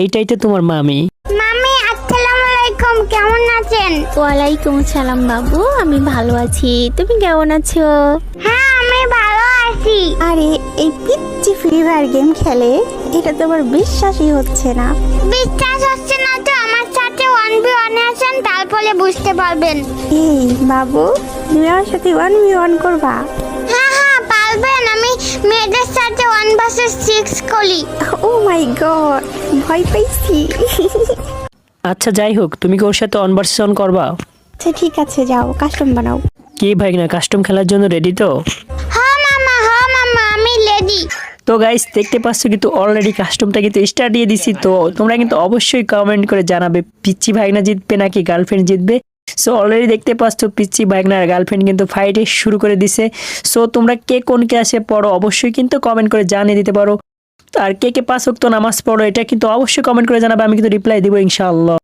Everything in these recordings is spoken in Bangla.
এইটাই তো তোমার মামি। মামি আসসালামু আলাইকুম, কেমন আছেন? ওয়ালাইকুম আসসালাম বাবু, আমি ভালো আছি। তুমি কেমন আছো? হ্যাঁ আমি ভালো আছি। আরে এই পিচ্চি ফ্রি ফায়ার গেম খেলে, এটা তো আমার বিশ্বাসই হচ্ছে না। বিশ্বাস হচ্ছে না তো আমার সাথে 1v1 আছেন, তারপরে বুঝতে পারবেন। এই বাবু, তুমি আমার সাথে 1v1 করবা? হ্যাঁ হ্যাঁ পারবেন, আমি মেয়েদের সাথে 1 vs 6 করি। ও মাই গড, ভয় পাইছি। আচ্ছা যাই হোক, তুমি কি ওর সাথে অনভার্সেশন করবা? আচ্ছা ঠিক আছে, যাও কাস্টম বানাও। কি ভাই না, কাস্টম খেলার জন্য রেডি তো? হ্যাঁ মামা আমি রেডি। তো গাইস দেখতে পাচ্ছ কিন্তু অলরেডি কাস্টমটা কিন্তু স্টার্ট দিয়ে দিছি। তো তোমরা কিন্তু অবশ্যই কমেন্ট করে জানাবে পিচ্চি ভাইগনা জিতবে নাকি গার্লফ্রেন্ড জিতবে। সো অলরেডি দেখতে পাচ্ছ পিচ্চি ভাইগনার গার্লফ্রেন্ড কিন্তু ফাইটে শুরু করে দিছে। সো তোমরা কে কোন ক্লাসে পড়ো অবশ্যই কিন্তু কমেন্ট করে জানিয়ে দিতে পারো। আর কে কে 5 ওয়াক্ত নামাজ পড়ো এটা কিন্তু অবশ্যই কমেন্ট করে জানাবে, আমি কিন্তু রিপ্লাই দিব ইনশাআল্লাহ।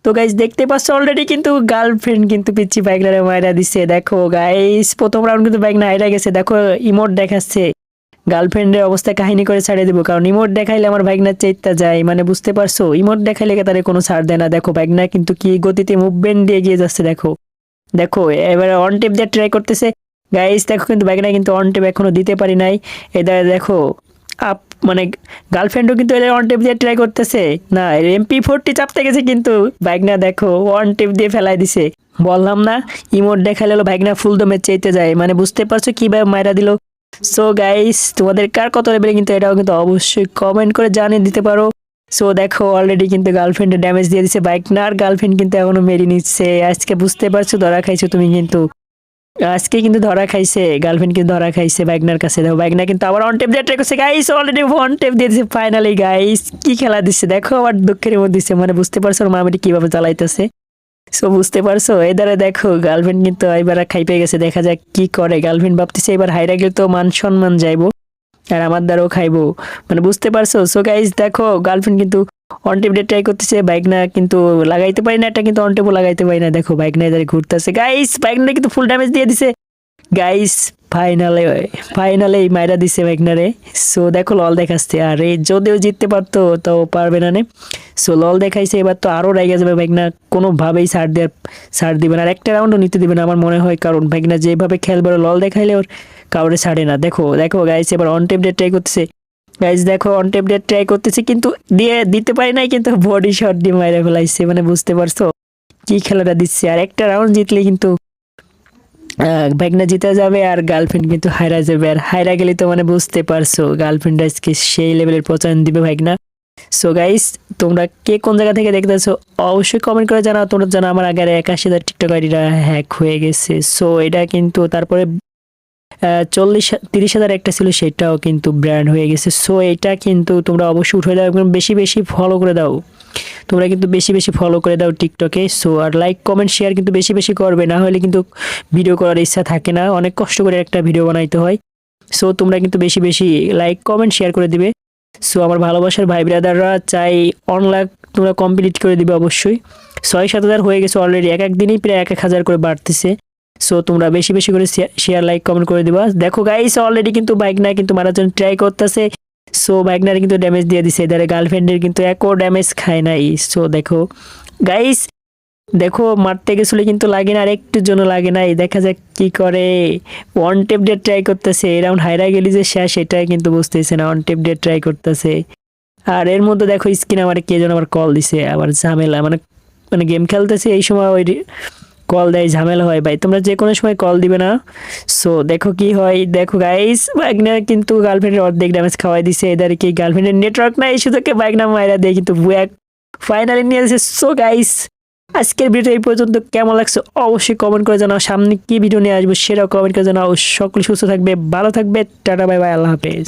তো গাইস দেখতে পাচ্ছ অলরেডি কিন্তু গার্লফ্রেন্ড কিন্তু পিচ্চি ভাইগনারে মাইরা দিছে। দেখো গাইস প্রথম রাউন্ড কিন্তু ভাইগনা হাইরা গেছে। দেখো ইমোট দেখাচ্ছে, গার্লফ্রেন্ডের অবস্থা কাহিনী করে ছাড়িয়ে দেবো, কারণ ইমোট দেখাইলে আমার ভাইগনার চেইতা যায়, মানে বুঝতে পারছো, ইমোট দেখাইলে তাদের কোনো ছাড় দেয় না। দেখো ভাইগনা কিন্তু কি গতিতে মুভমেন্ট দিয়ে এগিয়ে যাচ্ছে। দেখো দেখো এবার অন টেপ দিয়ে ট্রাই করতেছে গাইস। দেখো কিন্তু ভাইগনা কিন্তু অন টেপ এখনো দিতে পারি নাই। এদের দেখো আপ মানে গার্লফ্রেন্ডও কিন্তু এদের অন টেপ দিয়ে ট্রাই করতেছে না, MP40 চাপতে গেছে কিন্তু ভাইগনা দেখো অন টেপ দিয়ে ফেলাই দিছে। বললাম না ইমোট দেখাইলে ভাইগনা ফুল দমে চেইতে যায়, মানে বুঝতে পারছো কিভাবে মাইরা দিল। সো গাইস তোমাদের কার কত লেভেলে কিন্তু এটাও কিন্তু অবশ্যই কমেন্ট করে জানিয়ে দিতে পারো। সো দেখো অলরেডি কিন্তু গার্লফ্রেন্ডে ড্যামেজ দিয়ে দিছে ভাইগনা, আর গার্লফ্রেন্ড কিন্তু এখনো মেরে নিচ্ছে। আজকে বুঝতে পারছো ধরা খাইছো তুমি, কিন্তু আজকে কিন্তু ধরা খাইছে গার্লফ্রেন্ড, কিন্তু ধরা খাইছে ভাইগনার কাছে। দেখো ভাইগনা কিন্তু আবার অন টেপ দিয়ে ট্রাই করছে গাইস, অলরেডি অন টেপ দিয়ে দিছে ফাইনালি। গাইস কি খেলা দিচ্ছে দেখো, আবার দুঃখের মধ্যে দিচ্ছে, মানে বুঝতে পারছো মামিটি কিভাবে চালাইতেছে। সো বুঝতে পারছো এদারে দেখো গার্লফ্রেন্ড কিন্তু এবার খাই পেয়ে গেছে। দেখা যাক কি করে, গার্লফ্রেন্ড ভাবতেছে এবার হাইরা গেলে তো মান সম্মান যাইবো, আর আমার দ্বারাও খাইবো, মানে বুঝতে পারছো। সো গাইস দেখো গার্লফ্রেন্ড কিন্তু অন টেপ দিয়ে ট্রাই করতেছে, ভাইগনা কিন্তু লাগাইতে পারি না, এটা কিন্তু অন টেপও লাগাইতে পারি না। দেখো ভাইগনা এদারে ঘুরতেছে গাইস, ভাইগনা কিন্তু ফুল ড্যামেজ দিয়ে দিছে গাইস। ফাইনালে মাইরা দিছে ভাইগনারে। সো দেখো লল দেখাচ্ছে, আর যদিও জিততে পারতো তাও পারবে না। সো লল দেখাইছে, এবার তো আরো রেগে যাবে ভাইগনা, কোনোভাবেই ছাড় দিবে না, আর একটা রাউন্ডও নিতে দিবে না আমার মনে হয়, কারণ ভাইগনা যেভাবে খেলবে লল দেখাইলে ওর কাউরে ছাড়ে না। দেখো দেখো গাইস এবার অন টেপ দিয়ে ট্রাই করতেছে গাইস, দেখো অন টেপ দিয়ে ট্রাই করতেছে কিন্তু দিতে পারি নাই, কিন্তু বডি শট দিয়ে মাইরা ফেলাইছে, মানে বুঝতে পারছো কি খেলাটা দিচ্ছে। আর একটা রাউন্ড জিতলে কিন্তু ভাইগনা জিতে যাবে, আর গার্লফ্রেন্ড কিন্তু হাইরা যাবে, আর হাইরা গেলে তো মানে বুঝতে পারছো গার্লফ্রেন্ড আজকে সেই লেভেলের প্রচারণ দিবে ভাইগনা। সো গাইস তোমরা কে কোন জায়গা থেকে দেখতেছো অবশ্যই কমেন্ট করে জানাও। তোমরা জানো আমার আগে 81,000 টিকটক আইডিটা হ্যাক হয়ে গেছে। সো এটা কিন্তু তারপরে 30,000 একটা ছিল, সেটাও কিন্তু ব্র্যান্ড হয়ে গেছে। সো এটা কিন্তু তোমরা অবশ্যই উঠে দাও, বেশি বেশি ফলো করে দাও, তোমরা কিন্তু বেশি বেশি ফলো করে দাও টিকটকে। সো আর লাইক কমেন্ট শেয়ার কিন্তু বেশি বেশি করবে, না হলে কিন্তু ভিডিও করার ইচ্ছা থাকে না, অনেক কষ্ট করে একটা ভিডিও বানাইতে হয়। সো তোমরা কিন্তু বেশি বেশি লাইক কমেন্ট শেয়ার করে দিবে। সো আমার ভালোবাসার ভাই ব্রাদাররা চাই অনলাইন তোমরা কমপ্লিট করে দিবে অবশ্যই। 6-7 হাজার হয়ে গেছে অলরেডি, এক দিনেই প্রায় 1,000 করে বাড়তেছে। সো তোমরা বেশি বেশি করে শেয়ার লাইক কমেন্ট করে দিবা। দেখো গাইস অলরেডি কিন্তু ভাইগনা কিন্তু মারার জন্য ট্রাই করতেছে। সো ভাইগনার কিন্তু ড্যামেজ দিয়ে দিছে, এদারে গার্লফ্রেন্ডের কিন্তু একও ড্যামেজ খায় নাই। সো দেখো গাইস দেখো মারতে গেছিল কিন্তু লাগে না, আর একটুর জন্য লাগে নাই। দেখা যাক কি করে, ওয়ান টেপ দিয়ে ট্রাই করতেছে। এই রাউন্ড হাইরা গেলি যে শেষ সেটাই কিন্তু বুঝতেছে না, ওয়ান টেপ দিয়ে ট্রাই করতেছে। আর এর মধ্যে দেখো স্ক্রিন আমার কে যেন আমার কল দিছে, আবার ঝামেলা, মানে মানে গেম খেলতেছে এই সময় ওই কল দেয়, ঝামেলা হয় ভাই, তোমরা যে কোনো সময় কল দিবে না। সো দেখো কি হয়। দেখো গাইস ভাইগনা কিন্তু গার্লফ্রেন্ডের অর্ধেক ড্যামেজ খাওয়াই দিছে, এদের কি গার্লফ্রেন্ডের নেটওয়ার্ক নাই, শুধুকে ভাইগনা মাইরা দিয়ে কিন্তু ফাইনালি নিয়ে এসেছে। সো গাইস আজকের ভিডিও এই পর্যন্ত, কেমন লাগছে অবশ্যই কমেন্ট করে জানাও, সামনে কি ভিডিও নিয়ে আসবো সেটাও কমেন্ট করে জানাও। সকলে সুস্থ থাকবে, ভালো থাকবে, টাটা বাই বাই, আল্লাহ হাফেজ।